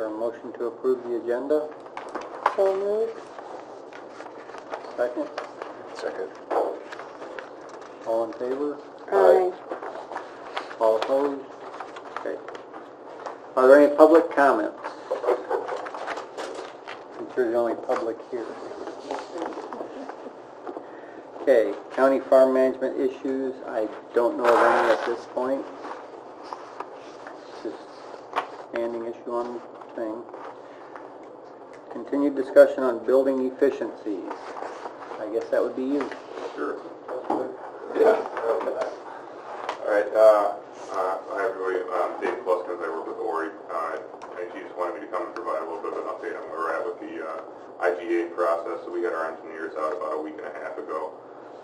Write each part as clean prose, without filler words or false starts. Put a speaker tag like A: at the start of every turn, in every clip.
A: there a motion to approve the agenda?
B: So moved.
A: Second?
C: Second.
A: All in favor?
B: Aye.
A: All opposed? Okay. Are there any public comments? I'm sure the only public here. Okay, county farm management issues, I don't know of any at this point. Just standing issue on the thing. Continued discussion on building efficiencies. I guess that would be you.
D: Sure. Yeah. All right. Hi, everybody. Dave Pluskins. I work with Ori. And she just wanted me to come and provide a little bit of an update on where we're at with the IGA process. So we got our engineers out about a week and a half ago,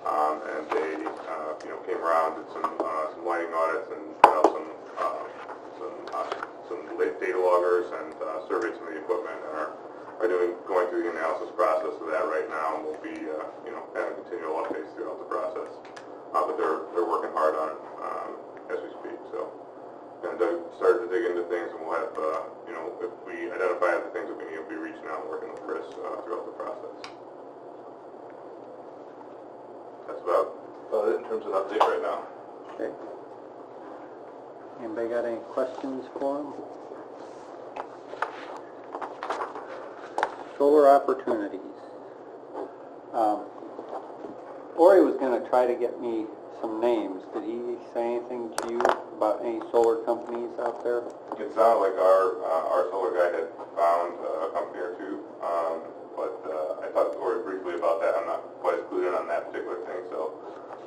D: and they, came around, did some lighting audits, and put out some data loggers and surveyed some of the equipment, and are going through the analysis process of that right now, and we'll be having continual updates throughout the process. But they're working hard on it as we speak. So and started to dig into things, and we'll have if we identify the things that we need, we'll be reaching out and working with Chris throughout the process. That's about it in terms of update right now.
A: Okay. Anybody got any questions for him? Solar opportunities. Ori was going to try to get me some names. Did he say anything to you about any solar companies out there?
D: It sounded like our solar guy had found a company or two, but I talked to Ori briefly about that. I'm not quite as clued in on that particular thing, so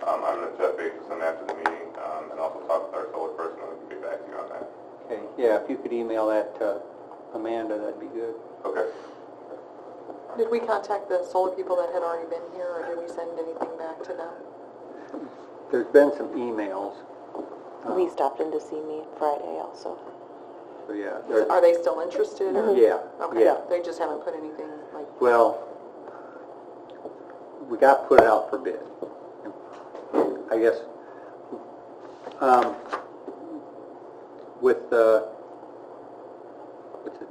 D: I'm going to touch base with him after the meeting and also talk with our solar person, and we can get back to you on that.
A: Okay, yeah, if you could email that to Amanda, that'd be good.
D: Okay.
E: Did we contact the solar people that had already been here, or did we send anything back to them?
A: There's been some emails.
B: He stopped in to see me Friday also.
A: So yeah.
E: Are they still interested? Or?
A: Yeah.
E: Okay.
A: Yeah.
E: They just haven't put anything like.
A: Well, we got to put it out for bid. I guess with what's it?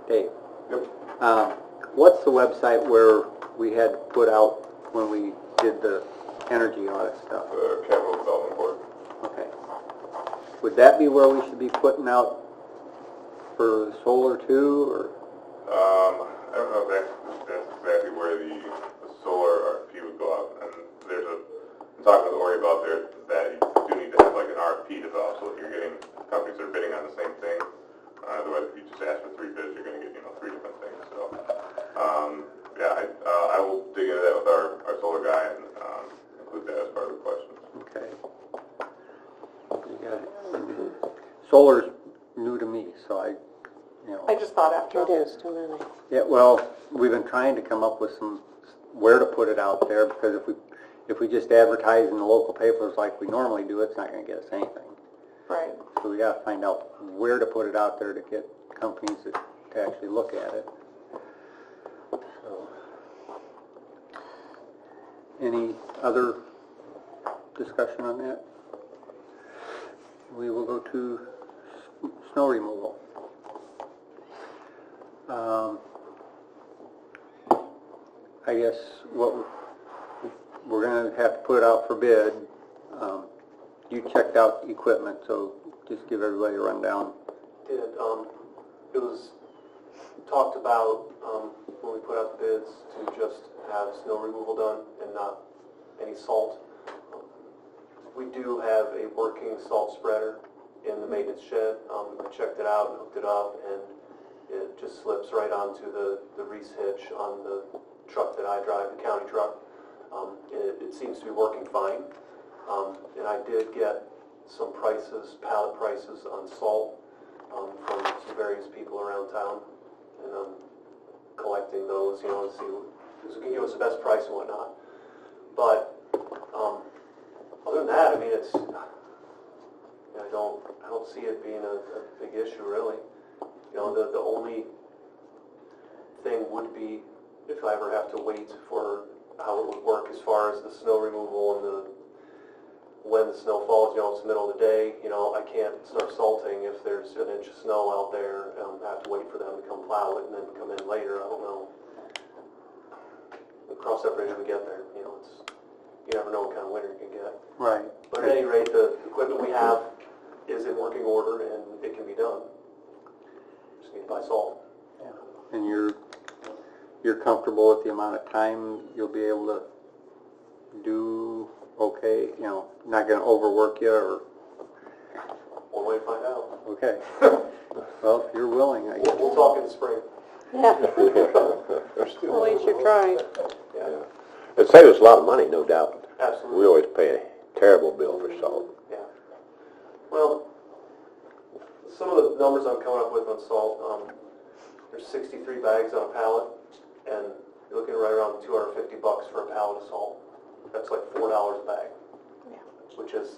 A: Dave.
D: Yep.
A: What's the website where we had put out when we did the energy audit stuff?
D: The Capital Development Board.
A: Okay. Would that be where we should be putting out for solar too, or?
D: I don't know if that's exactly where the solar RFP would go out. And I'm talking with Ori about that you do need to have like an RFP developed so that you're getting companies that are bidding on the same thing. Otherwise, if you just ask for 3 bids, you're going to get 3 different things. So, I will dig into that with our solar guy and include that as part of the questions.
A: Okay. You got it. Solar's new to me, so I
E: just thought after.
B: It is too many.
A: Yeah, well, we've been trying to come up with where to put it out there, because if we just advertise in the local papers like we normally do, it's not going to get us anything.
E: Right.
A: So we got to find out where to put it out there to get companies to actually look at it. So, any other discussion on that? We will go to snow removal. I guess what we're going to have to put out for bid. You checked out equipment, so just give everybody a rundown.
F: It was talked about when we put out the bids to just have snow removal done and not any salt. We do have a working salt spreader in the maintenance shed. I checked it out and hooked it up, and it just slips right onto the Reese hitch on the truck that I drive, the county truck. It seems to be working fine. And I did get some prices, pallet prices on salt from some various people around town, and I'm collecting those, to see who can give us the best price and whatnot. But other than that, I mean, I don't see it being a big issue really. The only thing would be if I ever have to wait for how it would work as far as the snow removal and when the snow falls, it's the middle of the day, I can't start salting if there's an inch of snow out there. I have to wait for them to come plow it and then come in later. I don't know. We'll cross that bridge when we get there. You never know what kind of winter you can get.
A: Right.
F: But at any rate, the equipment we have is in working order and it can be done. Just need to buy salt.
A: And you're comfortable with the amount of time you'll be able to do okay? Not going to overwork you or...
F: One way to find out.
A: Okay. Well, if you're willing, I guess.
F: We'll talk in the spring.
C: Yeah. At least you're trying.
F: Yeah,
G: It saves us a lot of money, no doubt.
F: absolutely.
G: We always pay a terrible bill for salt.
F: Yeah. Well, some of the numbers I'm coming up with on salt, there's 63 bags on a pallet, and you're looking right around $250 for a pallet of salt. That's like $4 a bag, which is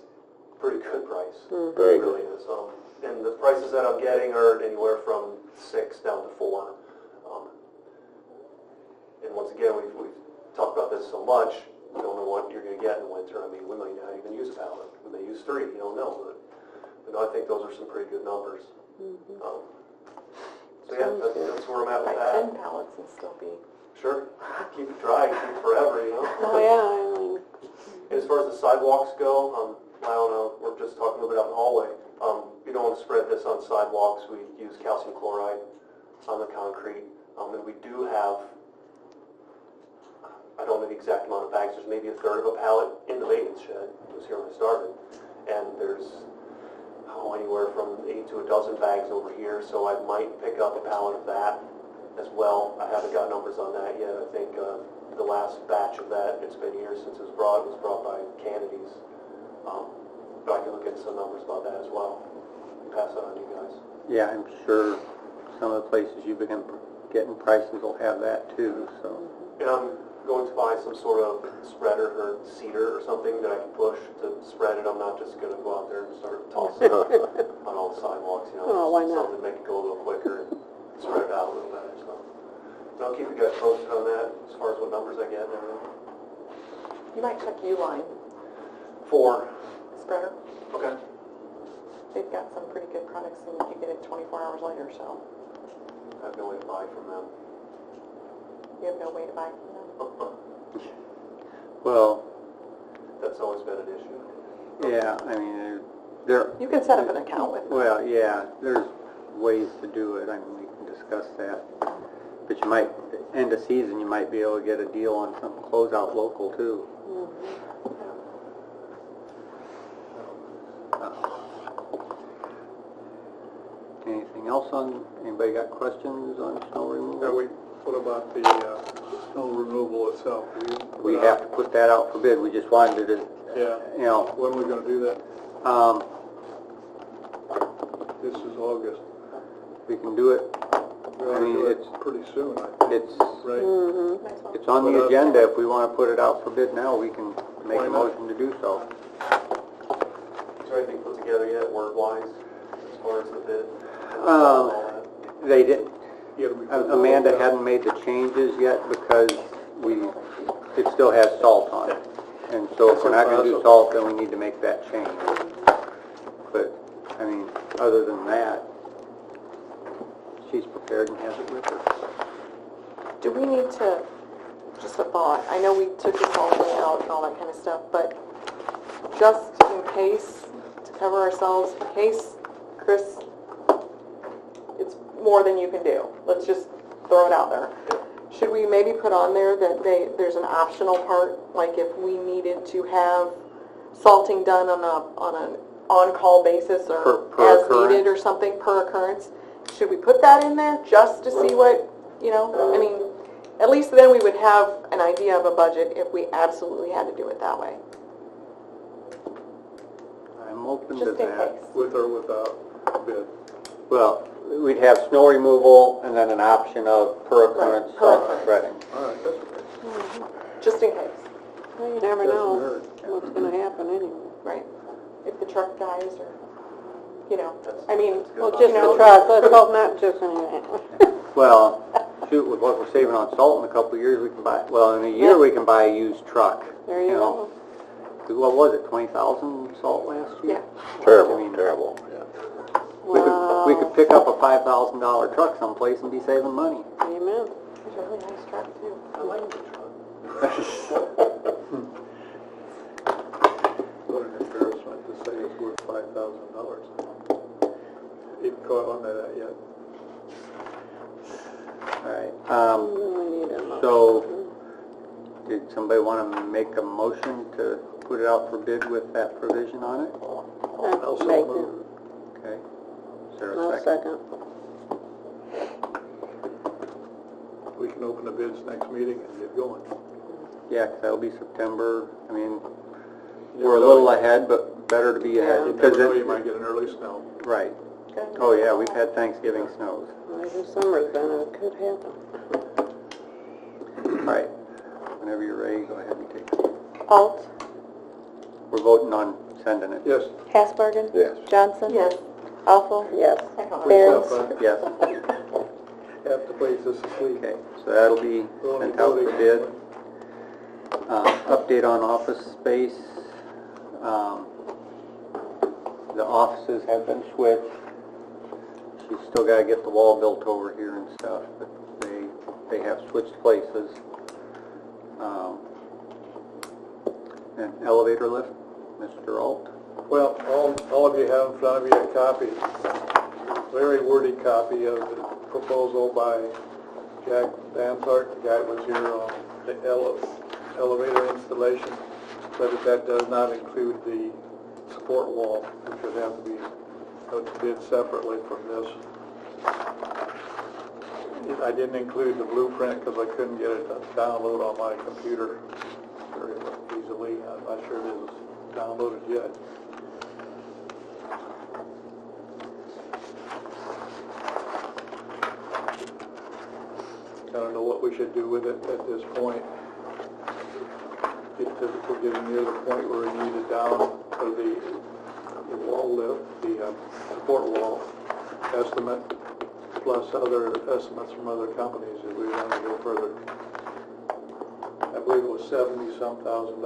F: a pretty good price.
G: Very
F: It really is. And the prices that I'm getting are anywhere from 6 down to 4. And once again, we've talked about this so much, you don't know what you're going to get in winter. I mean, we may not even use a pallet. We may use 3, you don't know. But I think those are some pretty good numbers. So yeah, that's where I'm at with
B: Buy
F: that.
B: 10 pallets and still be...
F: Sure, keep it dry, keep it forever,
C: Oh, yeah,
F: As far as the sidewalks go, Lyle and we're just talking a little bit out in the hallway. We don't want to spread this on sidewalks. We use calcium chloride on the concrete. And we do have, I don't know the exact amount of bags, there's maybe a third of a pallet in the maintenance shed. It was here when I started. And there's anywhere from 8 to a dozen bags over here, so I might pick up a pallet of that as well. I haven't got numbers on that yet. I think the last batch of that, it's been years since it was brought by Kennedy's. But I can look into some numbers about that as well. Pass that on to you guys.
A: Yeah, I'm sure some of the places you've been getting prices will have that too, so.
F: And I'm going to buy some sort of spreader or seeder or something that I can push to spread it. I'm not just going to go out there and start tossing it on all the sidewalks,
C: Oh, why not?
F: Something to make it go a little quicker and spread it out a little better. So and I'll keep you guys posted on that as far as what numbers I get and everything.
E: You might check Uline
F: 4.
E: spreader.
F: Okay.
E: They've got some pretty good products and you get it 24 hours later, so
F: I have no way to buy from them.
E: you have no way to buy from them.
A: Well,
F: That's always been an issue.
A: yeah, I mean, there,
E: You can set up an account with them.
A: well, yeah, there's ways to do it. I mean, we can discuss that. But you might, end of season, you might be able to get a deal on some closeout local too. Anything else on, anybody got questions on snow removal?
H: What about the snow removal itself?
A: We have to put that out for bid. We just wanted to,
H: Yeah, when are we gonna do that? This is August.
A: we can do it.
H: We ought
A: I
H: to
A: mean,
H: do it
A: it's-
H: pretty soon, I think.
A: It's,
H: Right?
E: Might as well.
A: it's on the agenda. If we want to put it out for bid now, we can make
H: Why
A: a
H: not?
A: motion to do so.
F: Is there anything put together yet, word-wise, as far as the bid?
A: Um, They didn't,
H: Yeah, we-
A: Amanda hadn't made the changes yet because it still has salt on it. And so if we're not going to do salt, then we need to make that change. But, I mean, other than that, she's prepared and has it with her.
E: Do we need to, just a thought, I know we took this all the way out and all that kind of stuff, but just in case, to cover ourselves, in case, Chris, it's more than you can do, let's just throw it out there. Should we maybe put on there that there's an optional part, like if we needed to have salting done on an on-call basis or
A: Per
E: as
A: occurrence?
E: needed or something per occurrence? Should we put that in there just to see what, I mean, at least then we would have an idea of a budget if we absolutely had to do it that way.
A: I'm open to
E: Just in
A: that.
E: case.
H: With or without bid?
A: Well, we'd have snow removal and then an option of per occurrence
E: per
A: salt
E: occurrence.
A: spreading.
H: All right, that's okay.
E: Just in case,
C: Well, you never know
H: Doesn't hurt.
C: what's gonna happen anyway.
E: right? If the truck dies or, I mean,
C: Well, just the truck, let's hope not just anyway.
A: Well, shoot, with what we're saving on salt in a couple of years, we can buy, well, in a year we can buy a used truck.
C: There you go.
A: what was it, 20,000 salt last year?
E: Yeah.
G: Terrible, terrible, yeah.
A: We could pick up a $5,000 truck someplace and be saving money.
C: Amen.
E: It's a really nice truck too.
F: I like the truck.
H: What an embarrassment to say it's worth $5,000. Even caught on to that yet.
A: All right,
C: We need a motion.
A: so, did somebody want to make a motion to put it out for bid with that provision on it?
H: I'll so
C: Make
H: move.
A: Okay. Is there
C: I'll
A: a second?
C: second.
H: We can open the bids next meeting and get going.
A: Yeah, 'cause that'll be September. I mean,
H: You
A: we're a
H: never
A: little
H: know.
A: ahead, but better to be ahead.
H: You
A: because
H: never know, you might get an early snow.
A: Right. Oh, yeah, we've had Thanksgiving snows.
C: Maybe summer's been, it could happen.
A: All right. Whenever you're ready, go ahead and take it.
B: Alt,
A: We're voting on sending it.
H: Yes.
B: Hasbergen,
G: Yes.
B: Johnson.
E: Yes.
B: Awful,
C: Yes.
B: Barons.
A: Yes.
H: Half the place is asleep.
A: Okay, so that'll be
H: We're only
A: sent out for
H: voting on
A: bid.
H: one.
A: Update on office space. The offices have been switched. She's still got to get the wall built over here and stuff, but they have switched places. An elevator lift, Mr. Alt.
H: Well, all of you have in front of you a copy, very wordy copy of the proposal by Jack Bansart, the guy that was here on the elevator installation, but that does not include the support wall, which would have to be bid separately from this. I didn't include the blueprint because I couldn't get it to download on my computer very easily. I'm not sure it is downloaded yet. I don't know what we should do with it at this point. Because we're getting near the point where we need it down, or the wall lift, the support wall estimate, plus other estimates from other companies if we want to go further. I believe it was $70-some thousand.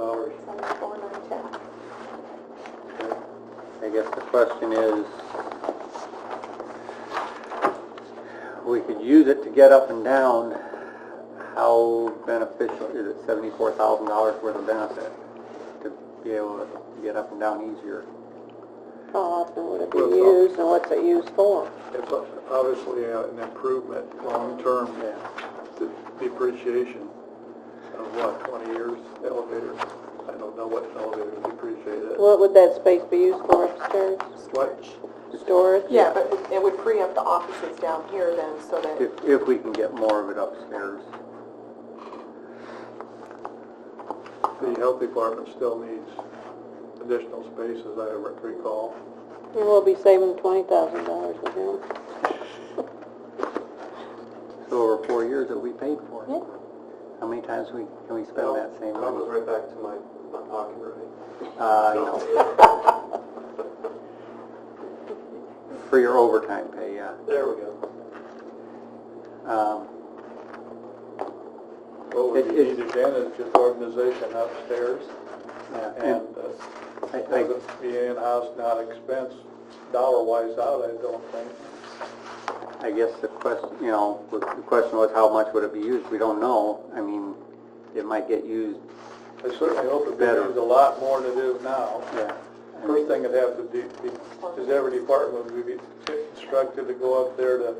A: I guess the question is, we could use it to get up and down. How beneficial is it? $74,000 worth of benefit to be able to get up and down easier.
C: How often would it be
H: Well,
C: used and what's it used for?
H: It's obviously an improvement, long-term depreciation of what, 20 years elevator? I don't know what elevators depreciate at.
C: What would that space be used for upstairs?
H: What?
C: Storage?
E: Yeah, but it would free up the offices down here then, so that,
A: If we can get more of it upstairs.
H: The health department still needs additional space, as I recall.
C: And we'll be saving $20,000 with him.
A: So over 4 years that we paid for.
B: Yeah.
A: How many times can we spend that same
F: That
A: money?
F: goes right back to my pocket, right?
A: No. For your overtime pay, yeah.
F: There we go.
H: What we need again is just organization upstairs,
A: Yeah.
H: and
A: I
H: doesn't be in-house, not expense, dollar-wise out, I don't think.
A: I guess the question was how much would it be used? We don't know. I mean, it might get used,
H: I certainly hope it
A: Better.
H: is a lot more than it is now.
A: yeah.
H: First thing it'd have to be is every department would be instructed to go up there to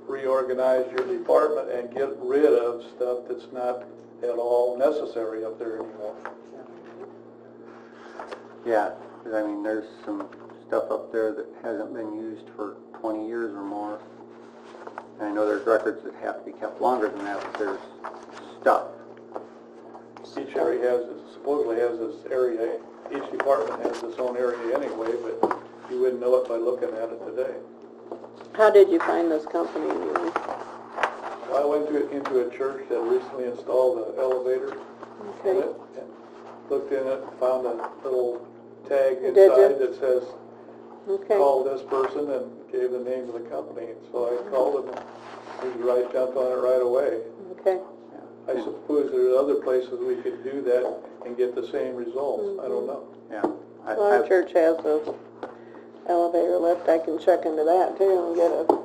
H: reorganize your department and get rid of stuff that's not at all necessary up there anymore.
A: Yeah, 'cause I mean, there's some stuff up there that hasn't been used for 20 years or more. And I know there's records that have to be kept longer than that, but there's stuff.
H: Each area supposedly has this area, each department has its own area anyway, but you wouldn't know it by looking at it today.
C: How did you find this company? You know?
H: I went into a church that recently installed an elevator in
C: Okay.
H: it, and looked in it, and found a little tag
C: Did you?
H: inside that says,
C: Okay.
H: call this person, and gave the name of the company. So I called him, and he jumped on it right away.
C: Okay.
H: I I suppose there's other places we could do that and get the same results, I don't know.
A: Yeah.
C: Well, our church has a elevator lift, I can check into that too and get a,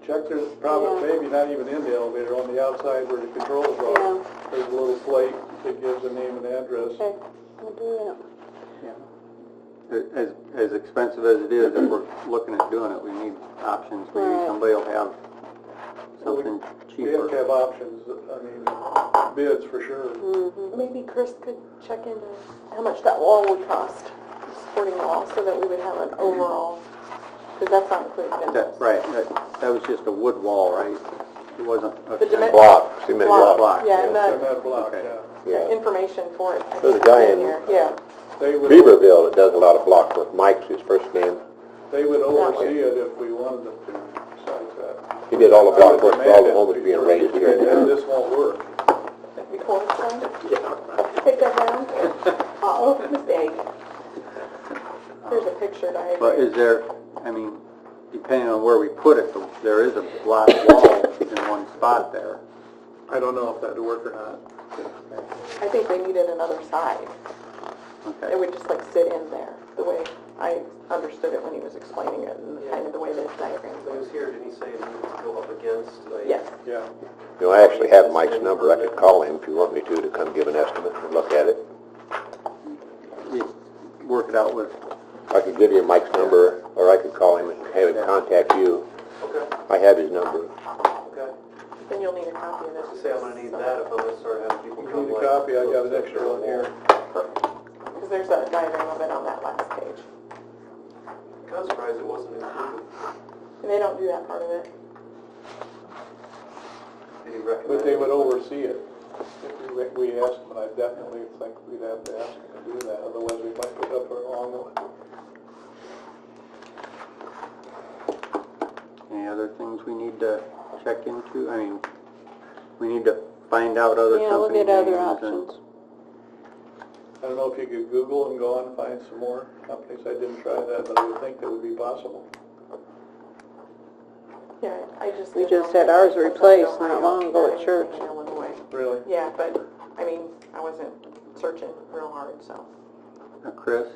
H: Check there's probably, maybe not even in the elevator, on the outside where the controls
C: yeah,
H: are, there's a little plate that gives a name and address.
C: okay, we'll do
A: As expensive as it is, if we're looking at doing it, we need options. Maybe
C: Right.
A: somebody will have something
H: We have to
A: cheaper.
H: have options, I mean, bids for sure.
E: Maybe Chris could check into how much that wall would cost, the supporting wall, so that we would have an overall, because that's not included in this.
A: Right, that was just a wood wall, right? It wasn't a
E: The dimen-
G: Block, cement block.
A: block.
E: Yeah, and
H: And
E: the
H: that block,
A: Okay.
H: yeah.
G: Yeah.
E: information for it. I
G: There's a
E: think,
G: guy
E: is
G: in-
E: here. Yeah.
H: They would,
G: Beaverville that does a lot of block work. Mike's his first name.
H: they would oversee it if we wanted them to, besides that.
G: He did all the
H: I
G: block
H: would
G: work for
H: demand
G: all the
H: it
G: homes being
H: before-
G: raised here in
H: and
G: town.
H: this won't work.
E: Record sign? Take that down? Oh, mistake. There's a picture diagram.
A: But is there, I mean, depending on where we put it, there is a block wall in one spot there.
H: I don't know if that'd work or not.
E: I think they needed another side. It
A: Okay.
E: would just like sit in there, the way I understood it when he was explaining it, and kind of the way the diagram
F: When he was here, did he say it needed to go up against a?
E: Yes.
H: Yeah.
G: You know, I actually have Mike's number. I could call him if you want me to come give an estimate and look at it.
A: You work it out with,
G: I could give you Mike's number, or I could call him and have him contact you.
F: Okay,
G: I have his number.
F: okay.
E: Then you'll need a copy of
F: I was
E: this.
F: gonna say, I'm gonna need that if I'm gonna start having people
H: If you
F: come.
H: need a
F: like,
H: copy, I got an extra one here.
E: Because there's a diagram of it on that last page.
F: Kind of surprised it wasn't included.
E: And they don't do that part of it.
F: Did he recommend?
H: But they would oversee it. If we asked them, and I definitely think we'd have to ask them to do that, otherwise we might put up for a long one.
A: any other things we need to check into? I mean, we need to find out other
C: Yeah, look
A: company
C: at other
A: names
C: options.
H: I don't know if you could Google and go on and find some more companies. I didn't try that, but I would think that would be possible.
E: Yeah, I just.
C: We
E: didn't
C: just
E: know
C: had
E: if
C: ours
E: they
C: replaced
E: put
C: not
E: it
C: long ago at
E: in
C: church.
E: Illinois.
H: Really?
E: Yeah, but, I mean, I wasn't searching real hard, so.
A: Now, Chris,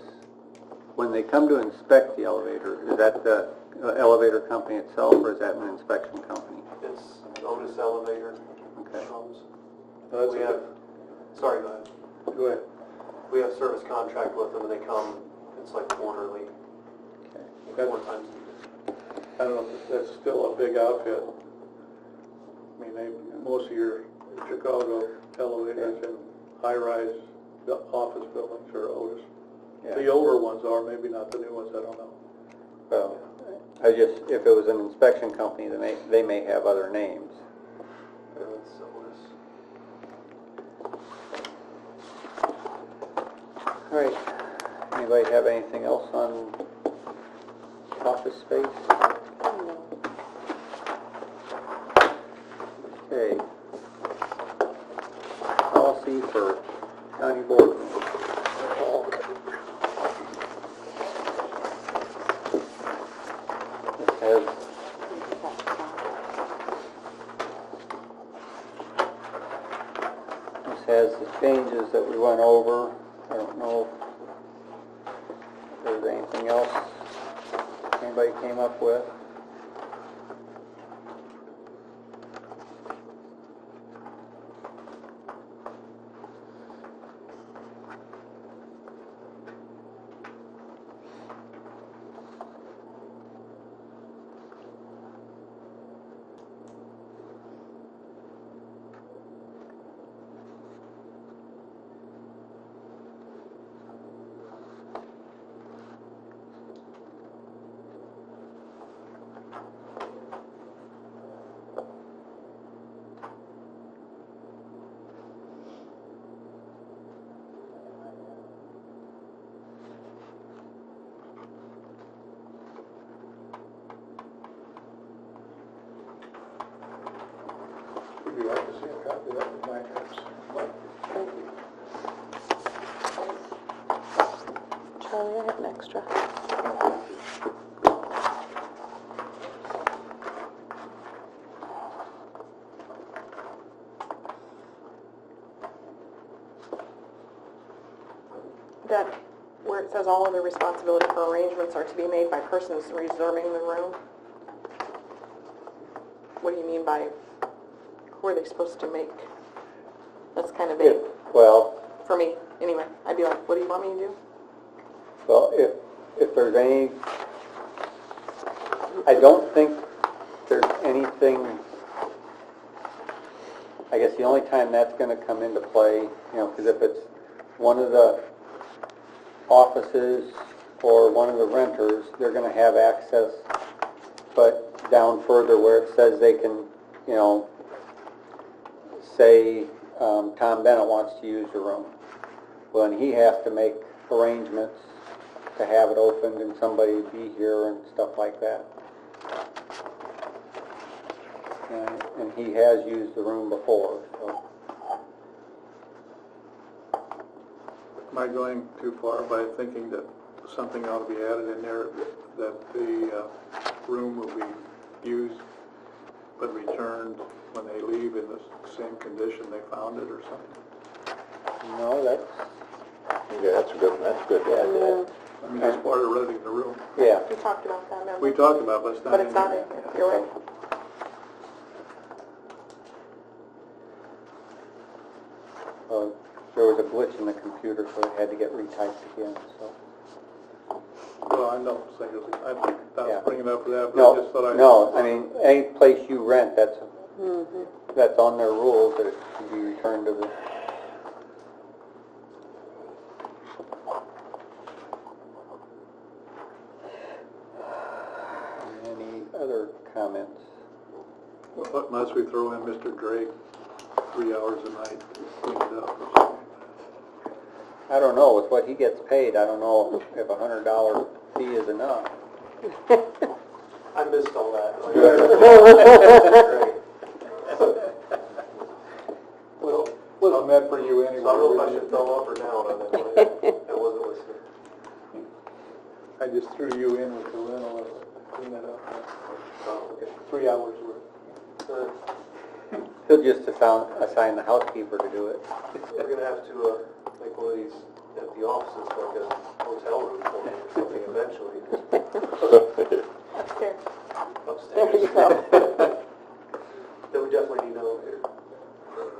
A: when they come to inspect the elevator, is that the elevator company itself, or is that an inspection company?
F: It's Otis Elevator.
A: Okay.
H: That's
F: We
H: a-
F: have, sorry, go ahead.
H: Go ahead.
F: We have service contract with them and they come, it's like quarterly,
H: Okay.
F: 4 times a year.
H: I don't know if that's still a big outfit. I mean, most of your Chicago elevators and high-rise office buildings are Otis.
A: Yeah.
H: The older ones are, maybe not the new ones, I don't know.
A: Well, I just, if it was an inspection company, they may have other names.
F: It's Otis.
A: All right. Anybody have anything else on office space? Okay. Policy for county board. This has, this has the changes that we went over. I don't know if there's anything else anybody came up with.
H: Would you like to see a copy of that in my hands?
C: Charlie, I have an extra.
E: that, where it says all other responsibility for arrangements are to be made by persons reserving the room? What do you mean by, who are they supposed to make? That's kind of vague,
A: Well,
E: for me, anyway. I'd be like, what do you want me to do?
A: well, if there's any, I don't think there's anything, I guess the only time that's gonna come into play, you know, because if it's one of the offices or one of the renters, they're gonna have access, but down further where it says they can, you know, say, Tom Bennett wants to use the room. Well, and he has to make arrangements to have it opened and somebody be here and stuff like that. And he has used the room before, so.
H: Am I going too far by thinking that something ought to be added in there, that the room will be used but returned when they leave in the same condition they found it or something?
A: No, that's,
G: Yeah, that's good.
A: yeah,
H: I mean, that's part of renting the room.
A: yeah.
E: We talked about that, remember?
H: We talked about, but it's not
E: But
H: in
E: it's not in
H: here.
E: here, you're right.
A: There was a glitch in the computer, so it had to get retyped again, so.
H: Well, I know, so I
A: Yeah.
H: was bringing it up for that, but I just thought
A: No, I mean, any place you rent, that's on their rules, that it should be returned to the... Any other comments?
H: Unless we throw in Mr. Drake 3 hours a night to clean it up or something.
A: I don't know, with what he gets paid, I don't know if $100 fee is enough.
F: I missed all that.
H: Well, I meant for you anyway.
F: So I don't know if I should throw up or down on that one. I wasn't listening.
H: I just threw you in with the rental of it, clean it up.
F: Oh, okay.
H: 3 hours worth.
A: He'll just assign the housekeeper to do it.
F: We're gonna have to make one of these empty offices like a hotel room for me or something eventually.
E: Upstairs.
F: Upstairs.
C: There you go.
F: Then we definitely need another here.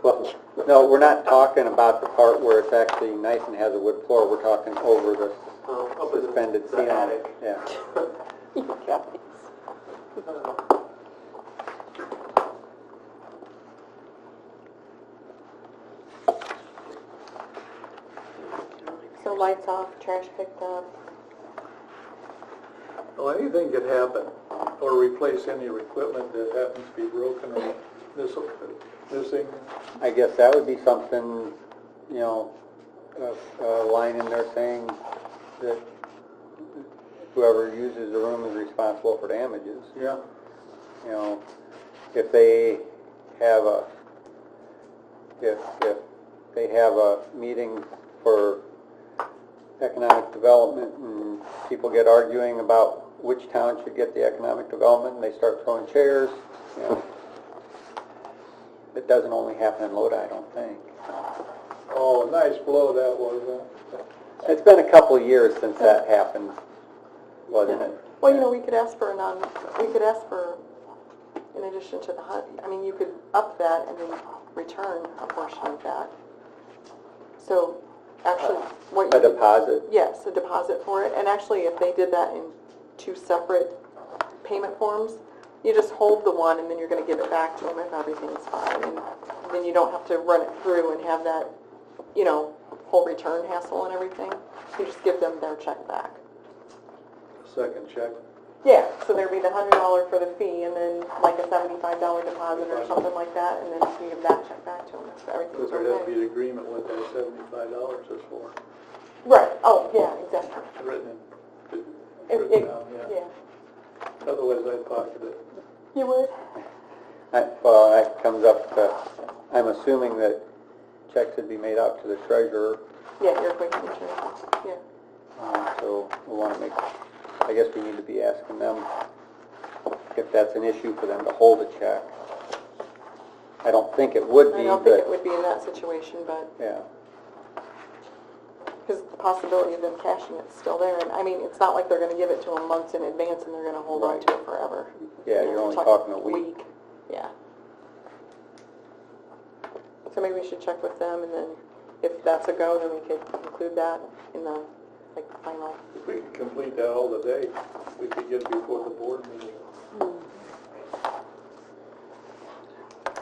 A: Well, no, we're not talking about the part where it's actually nice and has a wood floor, we're talking over the
F: Up in
A: suspended
F: the
A: ceiling.
F: attic.
A: Yeah.
C: You guys.
E: So lights off, trash picked up.
H: Well, anything could happen, or replace any equipment that happens to be broken or missing.
A: I guess that would be something, you know, a line in there saying that whoever uses the room is responsible for damages.
H: Yeah.
A: You know, if they have if they have a meeting for economic development and people get arguing about which town should get the economic development and they start throwing chairs, you know. It doesn't only happen in Lodi, I don't think.
H: Oh, nice blow that was, huh?
A: It's been a couple of years since that happened, wasn't it?
E: Well, you know, we could ask for in addition to the I mean, you could up that and then return a portion of that. So, actually, what you
A: A
E: could-
A: deposit?
E: Yes, a deposit for it, and actually, if they did that in 2 separate payment forms, you just hold the one and then you're going to give it back to them if everything's fine, and then you don't have to run it through and have that, you know, whole return hassle and everything. You just give them their check back.
H: Second check.
E: Yeah, so there'd be the $100 for the fee, and then like a $75 deposit or something like that, and then you give that check back to them if everything's
H: But there has to
E: okay.
H: be an agreement what that $75 is for,
E: Right, oh, yeah, exactly.
H: written
E: It-
H: down, yeah.
E: Yeah,
H: Otherwise I'd pocket it.
E: you would?
A: Well, that comes up to, I'm assuming that checks would be made out to the treasurer,
E: Yeah, you're quick insurance, yeah.
A: so we want to make, I guess we need to be asking them if that's an issue for them to hold a check. I don't think it would be,
E: I don't think it
A: but,
E: would be in that situation, but,
A: yeah.
E: because the possibility of them cashing it's still there, and I mean, it's not like they're gonna give it to them months in advance and they're gonna hold on
A: Right.
E: to it forever.
A: Yeah, you're only talking a week.
E: Yeah. So maybe we should check with them, and then if that's a go, then we could include that in the, like, final.
H: If we could complete that all today, we could get it before the board meeting.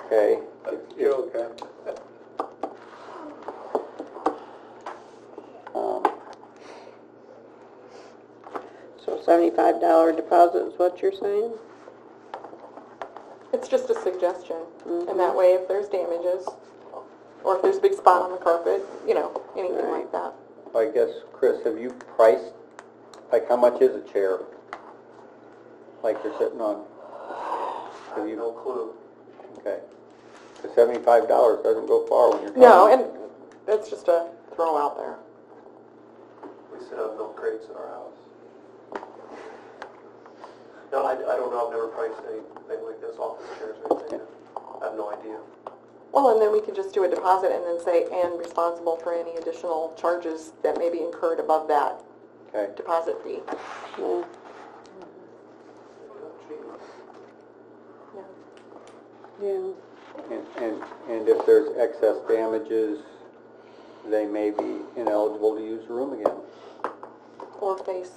A: Okay,
H: That's a joke, huh?
C: So $75 deposit is what you're saying?
E: It's just a suggestion, and that way if there's damages, or if there's a big spot on the carpet, you know, anything like that.
A: I guess, Chris, have you priced, like, how much is a chair? Like you're sitting on?
F: I have no clue.
A: Okay. The $75 doesn't go far when you're talking.
E: No, and that's just a throw out there.
F: We sit on milk crates in our house. No, I don't know, I've never priced anything like this, office chairs or anything. I have no idea.
E: Well, and then we could just do a deposit and then say, and responsible for any additional charges that may be incurred above that
A: Okay.
E: deposit fee.
C: Yeah. Yeah.
A: And if there's excess damages, they may be ineligible to use the room again.
E: Or face,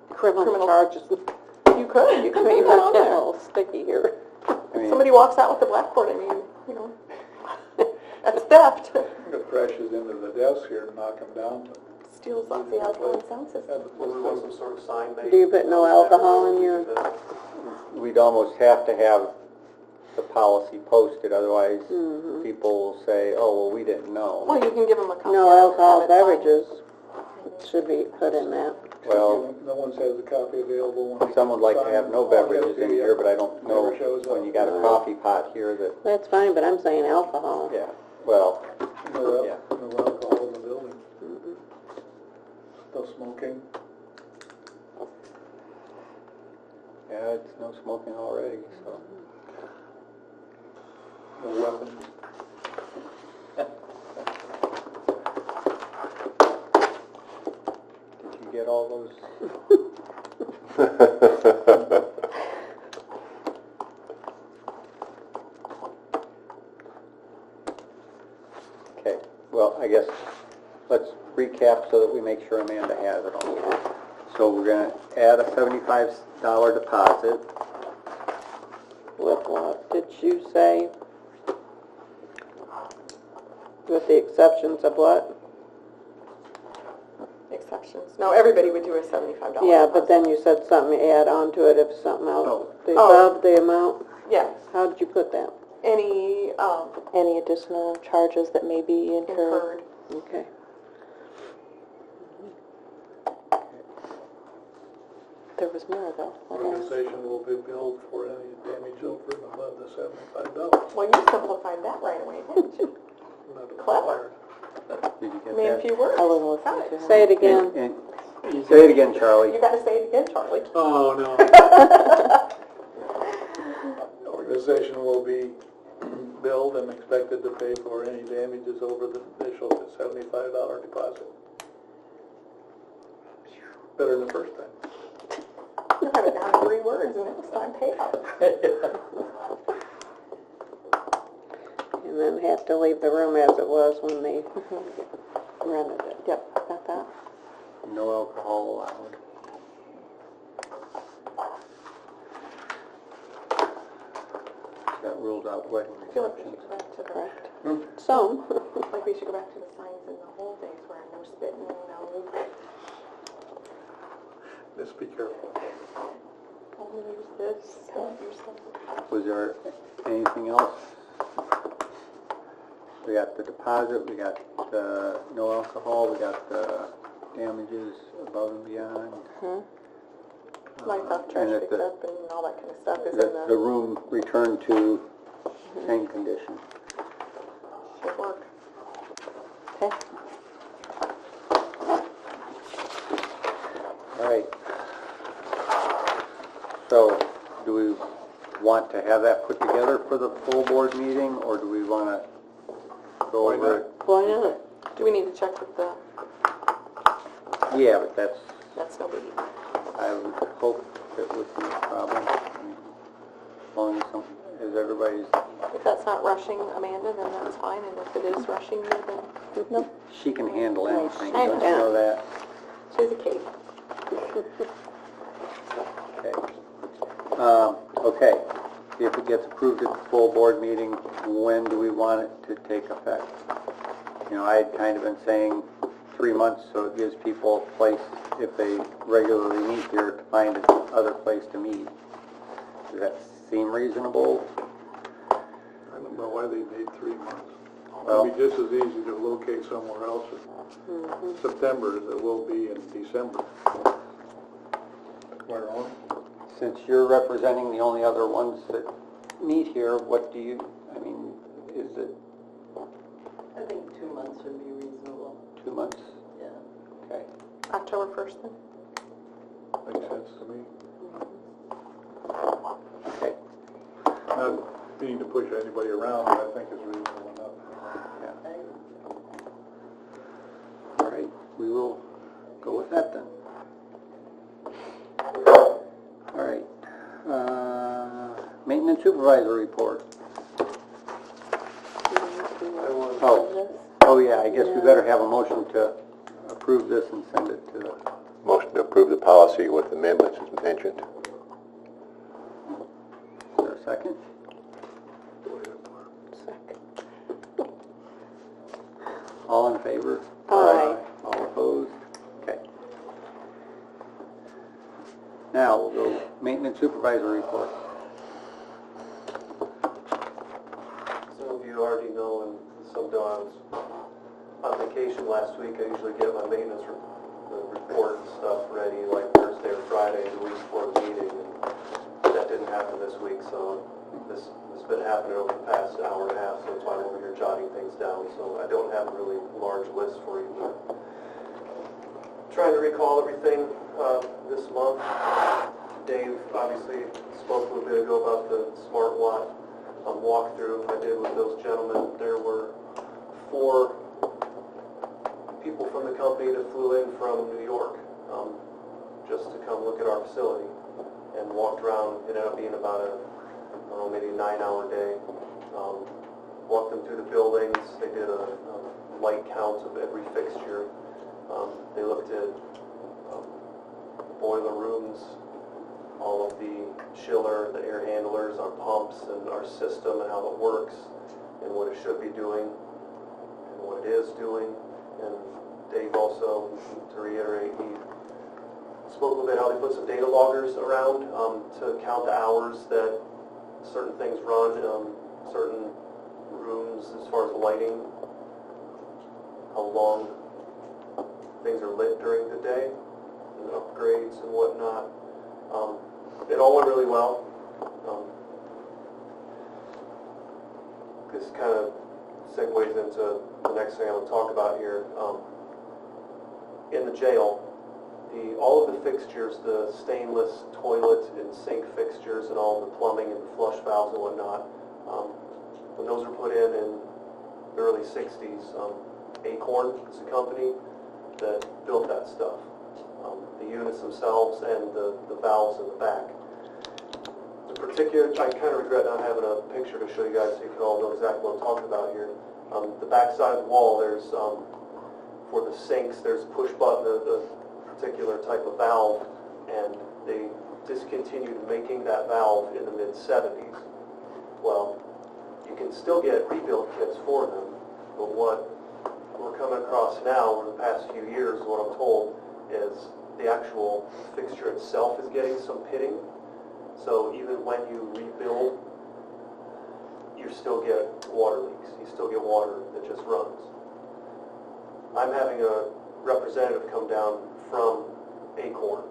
C: Criminal charges.
E: you could put that on
C: A
E: there.
C: little sticky here.
A: I mean,
E: Somebody walks out with the blackboard, I mean, you know, that's theft.
H: It crashes into the desk here and knock them down.
E: Steals off the outgoing sound system.
F: Well, we want some sort of sign made.
C: Do you put no alcohol in your...
A: we'd almost have to have the policy posted, otherwise people will say, oh, well, we didn't know.
E: Well, you can give them a copy.
C: No
E: of it,
C: alcohol
E: have it signed.
C: beverages should be put in that.
A: Well,
H: No one has a copy available. when
A: some would like to have no
H: all it has
A: beverages
H: to
A: in
H: be
A: here, but I don't know
H: Never shows up.
A: when you got a coffee pot here that,
C: That's fine, but I'm saying alcohol.
A: yeah, well,
H: No,
A: yeah.
H: no alcohol in the building. No smoking.
A: Yeah, it's no smoking already, so.
H: No weapons.
A: Did you get all those? Okay, well, I guess, let's recap so that we make sure Amanda has it all. So we're gonna add a $75 deposit.
C: With what did you say? With the exceptions of what?
E: Exceptions. No, everybody would do a $75.
C: Yeah, but then you said something, add on to it if something else,
E: Oh.
C: above the amount?
E: Yes,
C: How did you put that?
E: any
B: Any additional charges that may be incurred?
E: incurred.
C: Okay.
B: There was more though.
H: Organization will be billed for any damage over and above the $75.
E: Well, you simplified that right away, didn't you?
H: Not
E: Clever.
A: Did you get
E: Made a
A: that?
E: few words.
B: I will
E: Got
B: listen
E: it.
B: to him.
C: Say it again.
A: And say it again, Charlie.
E: You gotta say it again, Charlie.
H: Oh, no. Organization will be billed and expected to pay for any damages over the initial $75 deposit. Better than the first time.
E: You had it down to 3 words, and it was time payout.
C: And then have to leave the room as it was when they rented it.
B: Yep, got that.
A: No alcohol allowed. That ruled out wedding
E: I feel like we
A: receptions.
E: should go back to the,
C: Correct. Some.
E: like we should go back to the signs in the whole days where no spitting, no,
H: Just be careful.
E: only use this, don't use that.
A: Was there anything else? We got the deposit, we got the no alcohol, we got the damages above and beyond.
E: Lights off, trash
A: And that
E: picked
A: the-
E: up, and all that kind of stuff is in
A: The
E: the,
A: room returned to same condition.
E: should work.
B: Okay.
A: All right. So, do we want to have that put together for the full board meeting, or do we want to go over it?
C: Why not?
E: Do we need to check with the,
A: Yeah, but
E: that's no biggie.
A: I would hope it wouldn't be a problem. I mean, as long as everybody's,
E: If that's not rushing Amanda, then that's fine, and if it is rushing you, then
B: No,
A: she can handle anything,
E: I
A: don't you know that?
E: she's a Kate.
A: Okay. Okay, if it gets approved at the full board meeting, when do we want it to take effect? You know, I had kind of been saying 3 months, so it gives people a place, if they regularly meet here, to find another place to meet. Does that seem reasonable?
H: I don't know why they need 3 months.
A: Well-
H: It'd be just as easy to locate somewhere else in September as it will be in December. Am I wrong?
A: Since you're representing the only other ones that meet here, what do you, I mean, is it
I: I think 2 months would be reasonable,
A: 2 months?
I: yeah.
A: Okay.
E: October 1st then?
H: Makes sense to me.
A: Okay.
H: Not meaning to push anybody around, but I think it's reasonable enough.
A: Yeah. All right, we will go with that then. All right. Maintenance supervisor report. Oh, yeah, I guess we better have a motion to approve this and send it to the,
G: Motion to approve the policy with amendments as mentioned.
A: is there a second? All in favor?
B: Aye.
A: All opposed? Okay. Now, we'll go maintenance supervisor report.
F: Some of you already know, and some don't, I was on vacation last week. I usually get my maintenance report and stuff ready like Thursday or Friday, the week before the meeting, and that didn't happen this week, so this has been happening over the past hour and a half, so that's why I'm over here jotting things down, so I don't have a really large list for you, but trying to recall everything this month. Dave obviously spoke a little bit ago about the Smart Watt walkthrough I did with those gentlemen. There were 4 people from the company that flew in from New York just to come look at our facility and walked around. It ended up being about a, maybe a 9-hour day. Walked them through the buildings. They did a light count of every fixture. They looked at boiler rooms, all of the chiller, the air handlers, our pumps, and our system and how it works and what it should be doing and what it is doing. And Dave also, to reiterate, he spoke a little bit how they put some data loggers around to count the hours that certain things run, certain rooms as far as lighting, how long things are lit during the day, and upgrades and whatnot. It all went really well. This kind of segues into the next thing I'm going to talk about here. In the jail, all of the fixtures, the stainless toilet and sink fixtures and all the plumbing and flush valves and whatnot, when those were put in the early 60s, Acorn is a company that built that stuff. The units themselves and the valves in the back. The particular, I kind of regret not having a picture to show you guys so you can all know exactly what I'm talking about here. The back side of the wall, there's, for the sinks, there's push button, the particular type of valve, and they discontinued making that valve in the mid-70s. Well, you can still get rebuild kits for them, but what we're coming across now over the past few years, what I'm told, is the actual fixture itself is getting some pitting. So even when you rebuild, you still get water leaks. You still get water that just runs. I'm having a representative come down from Acorn,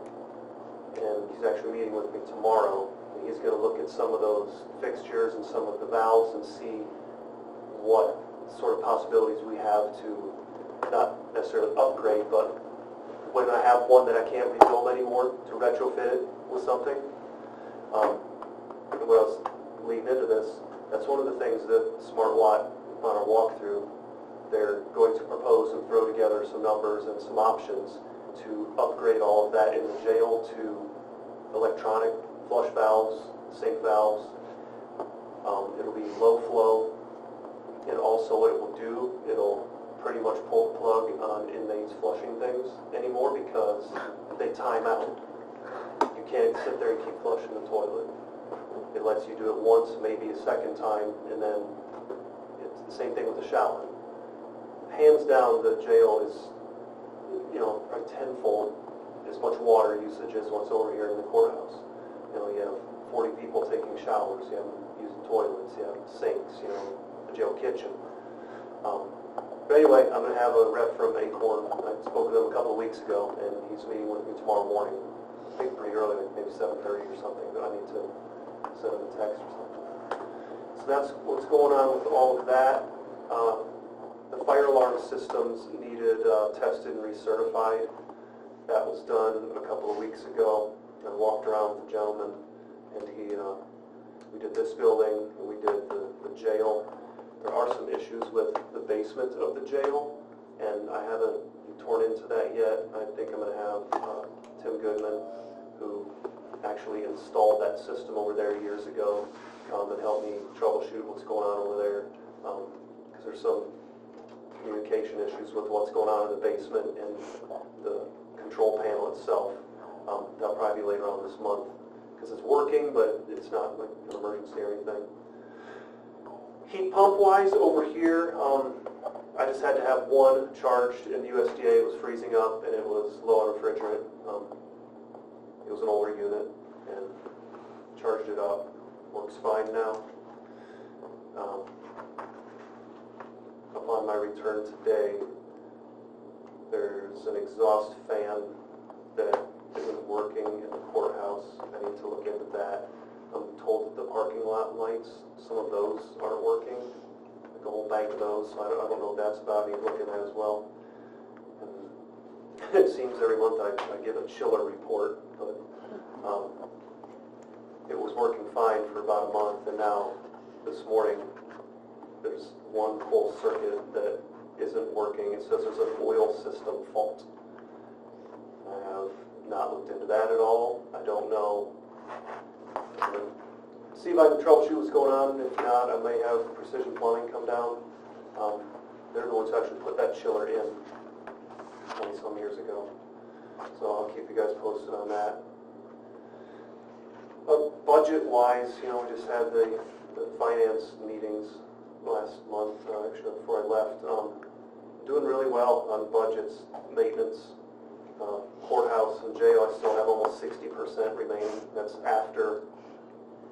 F: and he's actually meeting with me tomorrow. And he's going to look at some of those fixtures and some of the valves and see what sort of possibilities we have to not necessarily upgrade, but when I have one that I can't rebuild anymore, to retrofit it with something. And what else leading into this, that's one of the things that Smart Watt on our walkthrough they're going to propose and throw together some numbers and some options to upgrade all of that in the jail to electronic flush valves, sink valves. It'll be low flow, and also what it will do, it'll pretty much pull the plug on inmates flushing things anymore because they time out. You can't sit there and keep flushing the toilet. It lets you do it once, maybe a second time, and then it's the same thing with the shower. Hands down, the jail is, probably tenfold as much water usage as what's over here in the courthouse. You have 40 people taking showers, you have them using toilets, you have sinks, the jail kitchen. But anyway, I'm going to have a rep from Acorn. I spoke with him a couple of weeks ago, and he's meeting with me tomorrow morning. I think pretty early, like maybe 7:30 or something, but I need to send him a text or something. So that's what's going on with all of that. The fire alarm systems needed tested and recertified. That was done a couple of weeks ago. I walked around with the gentleman, and we did this building, and we did the jail. There are some issues with the basement of the jail, and I haven't torn into that yet. I think I'm going to have Tim Goodman, who actually installed that system over there years ago, come and help me troubleshoot what's going on over there, because there's some communication issues with what's going on in the basement and the control panel itself. That'll probably be later on this month, because it's working, but it's not like an emergency or anything. Heat pump wise over here, I just had to have one charged in the USDA. It was freezing up and it was low on refrigerant. It was an older unit, and charged it up. Works fine now. Upon my return today, there's an exhaust fan that isn't working in the courthouse. I need to look into that. I'm told that the parking lot lights, some of those aren't working, like a whole bank of those, so I don't know what that's about. I need to look into that as well. And it seems every month I get a chiller report, but it was working fine for about a month, and now this morning there's one full circuit that isn't working. It says there's an oil system fault. I have not looked into that at all. I don't know. See if I can troubleshoot what's going on. If not, I may have Precision Plumbing come down. They're the ones who actually put that chiller in 20-some years ago. So I'll keep you guys posted on that. Budget-wise, we just had the finance meetings last month, actually before I left. Doing really well on budgets, maintenance, courthouse and jail. I still have almost 60% remaining. That's after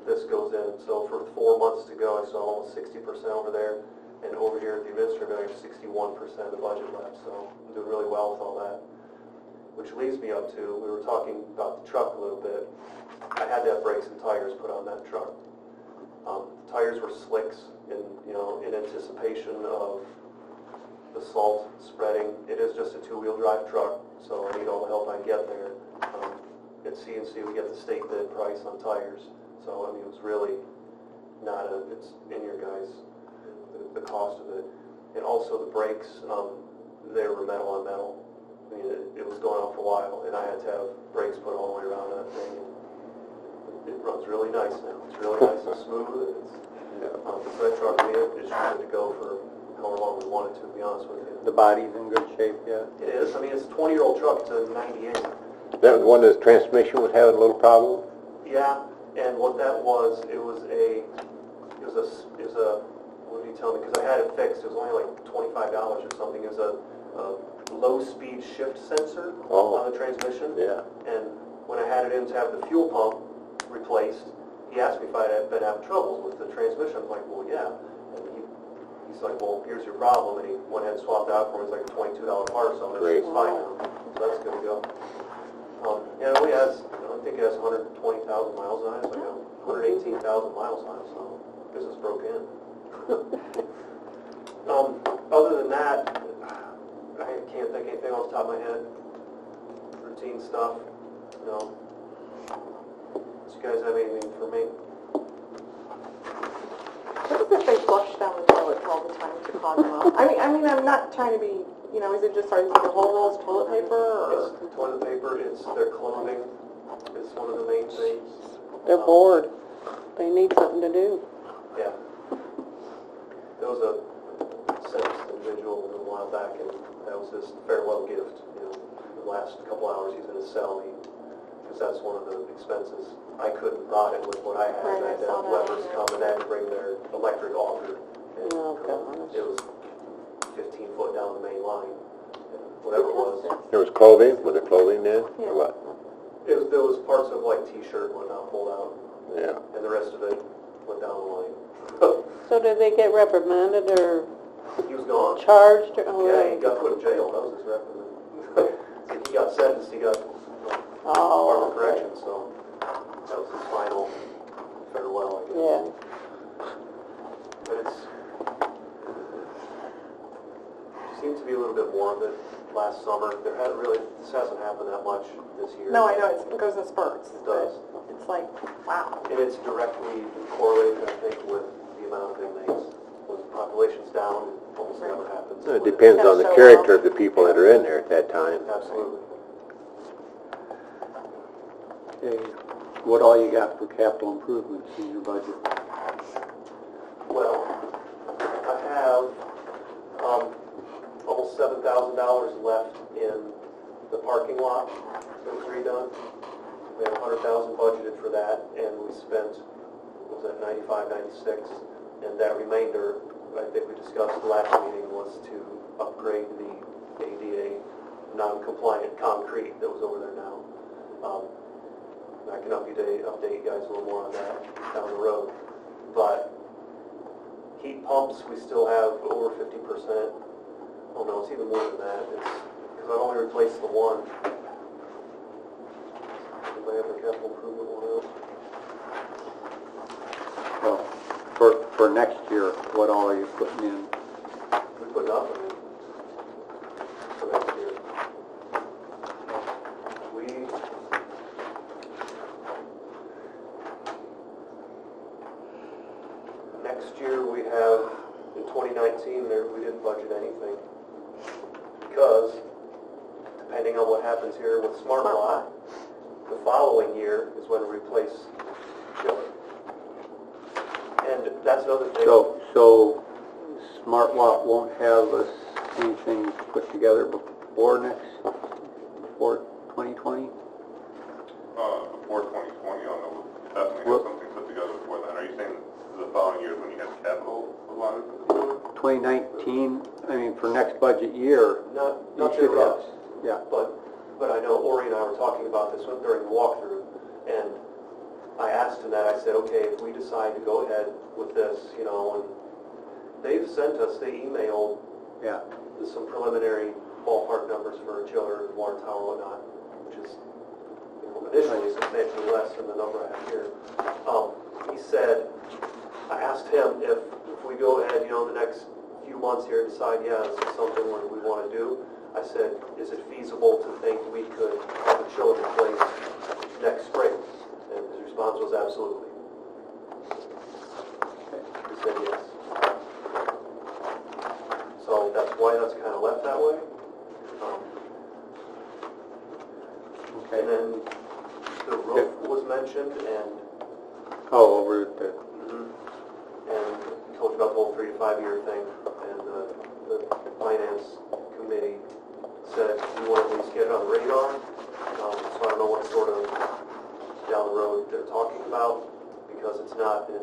F: this goes in. So for 4 months to go, I still have almost 60% over there. And over here at the administrative, I have 61% of the budget left. So I'm doing really well with all that. Which leads me up to, we were talking about the truck a little bit. I had to have brakes and tires put on that truck. The tires were slicks in anticipation of the salt spreading. It is just a two-wheel drive truck, so I need all the help I can get there. At C&C, we get the state bid price on tires. So, it was really not it's in your guys, the cost of it. And also the brakes, they were metal on metal. It was going on for a while, and I had to have brakes put all the way around that thing. And it runs really nice now. It's really nice and smooth. So that truck, it should be good to go for however long we want it to be honest with you.
A: The body's in good shape yet?
F: It is. It's a 20-year-old truck to 98.
G: That was one of the transmission was having a little problem?
F: Yeah, and what that was, it was a, what did he tell me? Because I had it fixed. It was only like $25 or something. It was a low-speed shift sensor on the transmission. Yeah. And when I had it in to have the fuel pump replaced, he asked me if I had been having troubles with the transmission. I was like, well, yeah. And he's like, well, here's your problem. And he went ahead and swapped out for me. It was like a $22 part, so it's fine now. So that's good to go. It only has, I think it has 120,000 miles on it. It's like 118,000 miles on it, so this is broke in. Other than that, I can't think of anything off the top of my head. Routine stuff, Do you guys have anything for me?
E: What is it they flush down the toilet all the time to talk about. I mean, I'm not trying to be, you know, is it just, are you taking whole rolls of toilet paper, or?
F: It's toilet paper, it's their clothing, it's one of the main things.
C: They're bored. They need something to do.
F: Yeah. There was a sentenced individual a while back, and that was his farewell gift, you know, the last couple hours he's in his cell, because that's one of the expenses. I couldn't rot it with what I had,
E: Right,
F: I had to have
E: I saw that.
F: lepers come and they had to bring their electric auger. And
C: Oh, gosh.
F: it was 15 foot down the main line, and whatever it was.
G: There was clothing, was there clothing then, or what?
F: There was parts of like t-shirt went out, pulled out,
G: Yeah.
F: and the rest of it went down the line.
C: So did they get reprimanded or
F: He was gone.
C: charged or? Oh,
F: Yeah, he
C: right.
F: got put in jail, that was his reprimand. He got sentenced, he got
C: Oh,
F: Department of
C: okay.
F: Corrections, so that was his final farewell, I guess.
C: Yeah.
F: But seemed to be a little bit more of it last summer. This hasn't happened that much this year.
E: No, I know, it goes in spurts.
F: It does.
E: But it's like, wow.
F: And it's directly correlated, I think, with the amount of inmates. When the population's down, it almost never happens.
G: It depends on the character of the people that are in there at that time.
F: Absolutely.
A: Okay, what all you got for capital improvements in your budget?
F: Well, I have almost $7,000 left in the parking lot that was redone. We had $100,000 budgeted for that, and we spent, what was that, 95, 96, and that remainder, I think we discussed last meeting, was to upgrade the ADA non-compliant concrete that was over there now. I can update you guys a little more on that down the road. But heat pumps, we still have over 50%. Oh no, it's even more than that. It's because I've only replaced the one. Anybody have a capital improvement one else?
A: Well, for next year, what all are you putting in?
F: We put nothing in for next year. Next year we have, in 2019, we didn't budget anything. Because, depending on what happens here with Smart Lot, the following year is when we replace chiller. And that's another thing.
A: So Smart Lot won't have us anything put together before 2020?
D: Before 2020, I'll know, definitely have something put together before then. Are you saying the following year when you have capital allotted for the building?
A: 2019, I mean, for next budget year,
F: Not
A: you
F: there
A: should have,
F: yet.
A: yeah.
F: But I know Ori and I were talking about this during the walkthrough, and I asked him that. I said, okay, if we decide to go ahead with this, you know, and they emailed
A: Yeah.
F: some preliminary ballpark numbers for a chiller, water tower, whatnot, which is, you know, initially substantially less than the number I have here. He said, I asked him if we go ahead, you know, the next few months here, decide, yeah, this is something we want to do. I said, is it feasible to think we could have a chiller in place next spring? And his response was absolutely. He said yes. So that's why that's kind of left that way.
A: Okay.
F: And then the roof was mentioned, and
A: Oh, over at the,
F: and told you about the whole 3 to 5 year thing, and the finance committee said we want to at least get it on the radar. So I don't know what sort of down the road they're talking about, because it's not in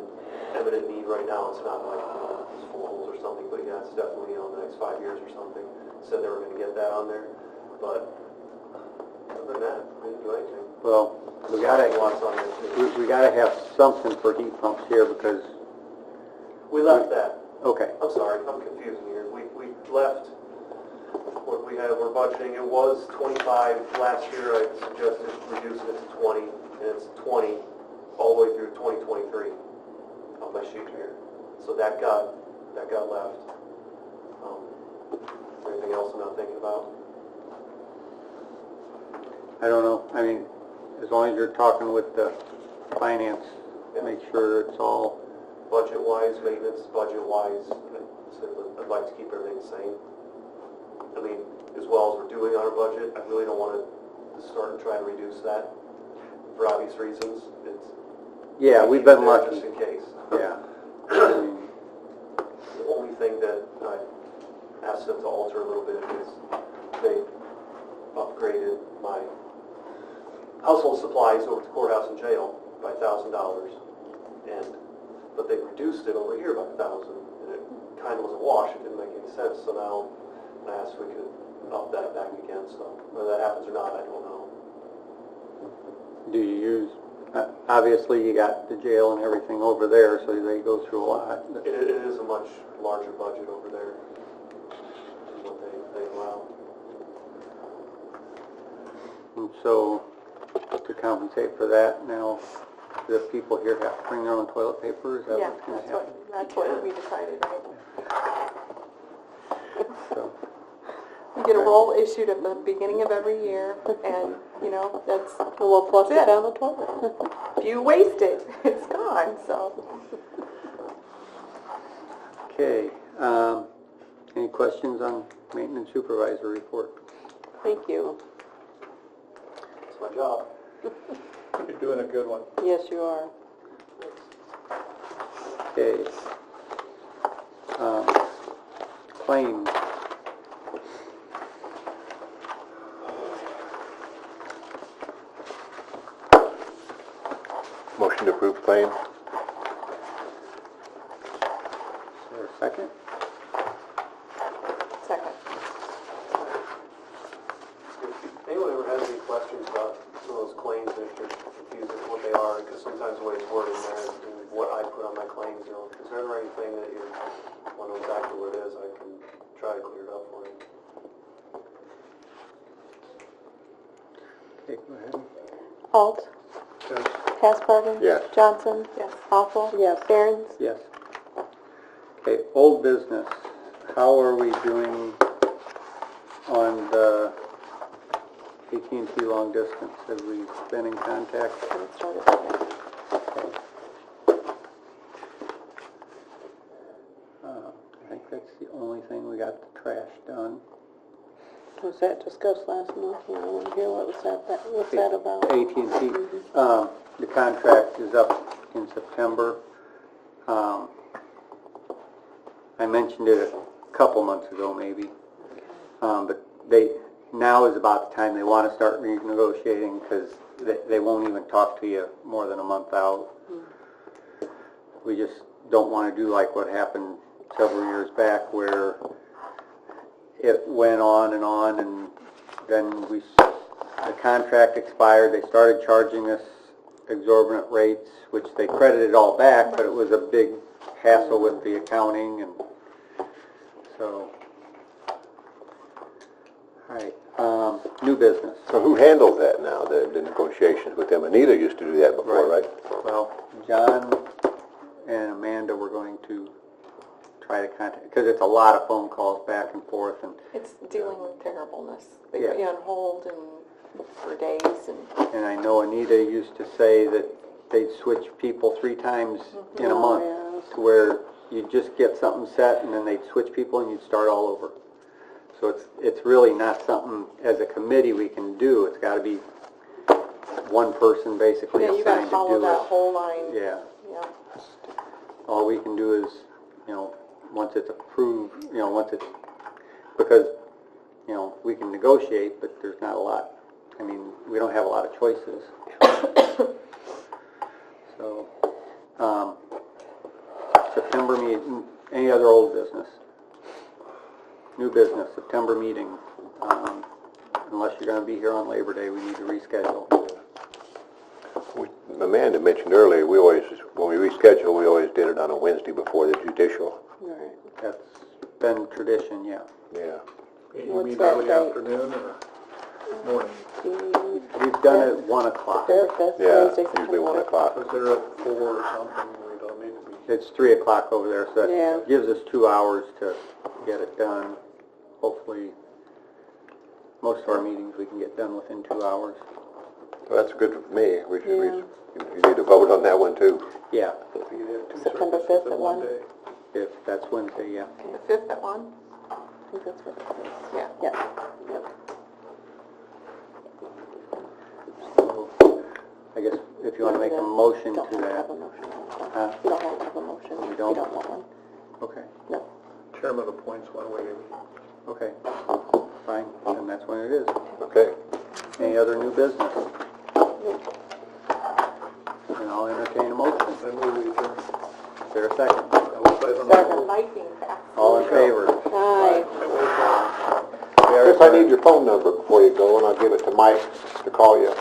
F: eminent need right now. It's not like it's full of holes or something, but yeah, it's definitely, you know, the next 5 years or something. Said they were going to get that on there, but other than that, we didn't do anything.
A: well, we gotta
F: Lots on there too.
A: we gotta have something for heat pumps here because,
F: We left that.
A: okay,
F: I'm sorry, I'm confusing here. We left what we had, we're budgeting, it was 25 last year. I suggested reducing it to 20, and it's 20 all the way through 2023 on my sheet here. So that got left. Anything else I'm not thinking about?
A: I don't know, I mean, as long as you're talking with the finance, make sure it's all
F: budget-wise, maintenance budget-wise, I'd like to keep everything the same. I mean, as well as we're doing our budget, I really don't want to start and try and reduce that for obvious reasons. It's,
A: Yeah, we've been
F: there
A: lucky.
F: just in case.
A: Yeah. I mean,
F: The only thing that I asked them to alter a little bit is they upgraded my household supplies over to courthouse and jail by $1,000, but they reduced it over here by $1,000, and it kind of was a wash. It didn't make any sense. So now I asked if we could up that back again. So whether that happens or not, I don't know.
A: do you use, obviously you got the jail and everything over there, so they go through a lot.
F: It is a much larger budget over there than what they allow.
A: And so, to compensate for that, now the people here have to bring their own toilet paper, is that
E: Yeah,
A: what's going to happen?
E: that's what we decided, right?
A: So,
E: We get a roll issued at the beginning of every year, and, you know, that's,
C: And we'll flush
E: That's
C: it
E: it.
C: down the toilet.
E: if you waste it, it's gone, so.
A: okay, any questions on maintenance supervisor report?
C: Thank you.
F: It's my job.
H: You're doing a good one.
C: Yes, you are.
A: Okay. Claims.
G: Motion to approve claim?
A: Is there a second?
E: Second.
F: If anyone ever has any questions about some of those claims, and if you're confused as to what they are, because sometimes the way it's worded in there and what I put on my claims, you know, is there ever anything that you want to know exactly what it is, I can try to clear it up for you.
A: Okay, go ahead.
B: Alt,
H: Yes.
B: Hasbargen?
G: Yes.
B: Johnson?
E: Yes.
B: Awful?
C: Yes.
B: Aaron's?
A: Yes. Okay, old business. How are we doing on the AT&T long distance? Have we been in contact?
B: Haven't started that yet.
A: Okay. I think that's the only thing we got the trash done.
C: Was that discussed last month? I want to hear what's that about?
A: AT&T, the contract is up in September. I mentioned it a couple months ago maybe, but now is about the time they want to start renegotiating because they won't even talk to you more than a month out. We just don't want to do like what happened several years back where it went on, and then the contract expired. They started charging us exorbitant rates, which they credited all back, but it was a big hassle with the accounting, and so, all right, new business.
G: So who handles that now, the negotiations with them? Anita used to do that before, right?
A: Well, John and Amanda were going to try to contact, because it's a lot of phone calls back and forth, and
E: It's dealing with terribleness. They
A: Yeah.
E: put you on hold and for days, and
A: I know Anita used to say that they'd switch people 3 times in a
C: Oh,
A: month,
C: yes.
A: to where you'd just get something set, and then they'd switch people, and you'd start all over. So it's really not something, as a committee, we can do. It's got to be one person basically
E: yeah, you gotta
A: assigned to
E: follow
A: do
E: that
A: it.
E: whole line.
A: Yeah.
E: Yeah.
A: All we can do is, once it's approved, once it's, because, we can negotiate, but there's not a lot. I mean, we don't have a lot of choices. So, September meeting, any other old business? New business, September meeting. Unless you're going to be here on Labor Day, we need to reschedule.
G: Amanda mentioned earlier, when we reschedule, we always did it on a Wednesday before the judicial.
C: Right.
A: That's been tradition, yeah.
G: Yeah.
H: You
C: What's
H: mean
C: that
H: early
C: date?
H: afternoon or morning?
A: We've done it at 1 o'clock.
C: That's
G: Yeah,
C: Wednesday,
G: usually 1
C: September.
G: o'clock.
H: Because they're at 4 or something, we don't need to be.
A: It's 3 o'clock over there, so
C: Yeah.
A: that gives us 2 hours to get it done. Hopefully, most of our meetings we can get done within 2 hours.
G: Well, that's good for me. You need to vote on that one too.
A: Yeah,
H: You could have two
C: September
H: services
C: 5th
H: in
C: at
H: one
C: 1?
H: day.
A: if that's Wednesday, yeah.
E: The 5th at 1?
C: I think that's what it is.
E: Yeah.
C: Yeah.
A: So, I guess if you want to make a motion
C: Don't
A: to
C: have to
A: that.
C: have a motion.
A: Huh?
C: You don't have to have a motion.
A: You
C: if
A: don't?
C: You don't want one.
A: Okay,
C: No.
H: Chairman appoints one way.
A: okay, fine, and that's when it is.
G: Okay.
A: Any other new business? And I'll entertain a motion.
H: I move we adjourn.
A: Is there a second?
H: I will say the
C: Second.
E: Lightning fast.
A: All in favor?
C: Aye.
A: We are
G: Chris, I need your phone number before you go, and I'll give it to Mike to call you.